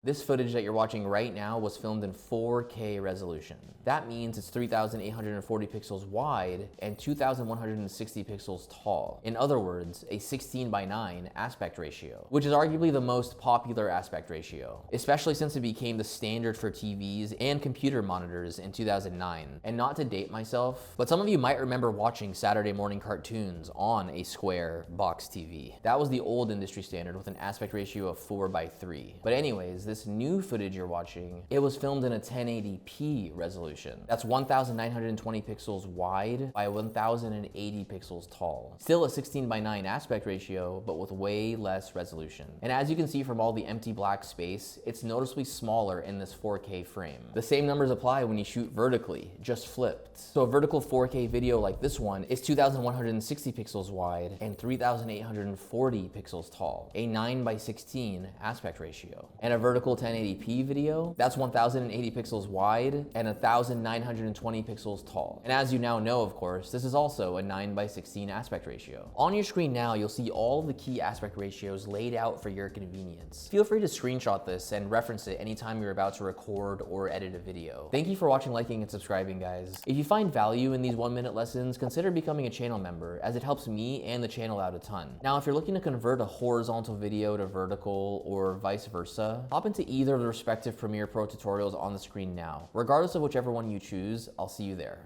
This footage that you're watching right now was filmed in 4K resolution. That means it's 3,840 pixels wide and 2,160 pixels tall. In other words, a 16:9 aspect ratio, which is arguably the most popular aspect ratio, especially since it became the standard for TVs and computer monitors in 2009. And not to date myself, but some of you might remember watching Saturday morning cartoons on a square box TV. That was the old industry standard with an aspect ratio of 4:3. But anyways, this new footage you're watching, it was filmed in a 1080p resolution. That's 1,920 pixels wide by 1,080 pixels tall. Still a 16:9 aspect ratio, but with way less resolution. And as you can see from all the empty black space, it's noticeably smaller in this 4K frame. The same numbers apply when you shoot vertically, just flipped. So a vertical 4K video like this one is 2,160 pixels wide and 3,840 pixels tall, a 9:16 aspect ratio. And a vertical 1080p video, that's 1,080 pixels wide and 1,920 pixels tall. And as you now know, of course, this is also a 9:16 aspect ratio. On your screen now, you'll see all the key aspect ratios laid out for your convenience. Feel free to screenshot this and reference it anytime you're about to record or edit a video. Thank you for watching, liking, and subscribing, guys. If you find value in these 1-minute lessons, consider becoming a channel member, as it helps me and the channel out a ton. Now, if you're looking to convert a horizontal video to vertical or vice versa, hop into either of the respective Premiere Pro tutorials on the screen now. Regardless of whichever one you choose, I'll see you there.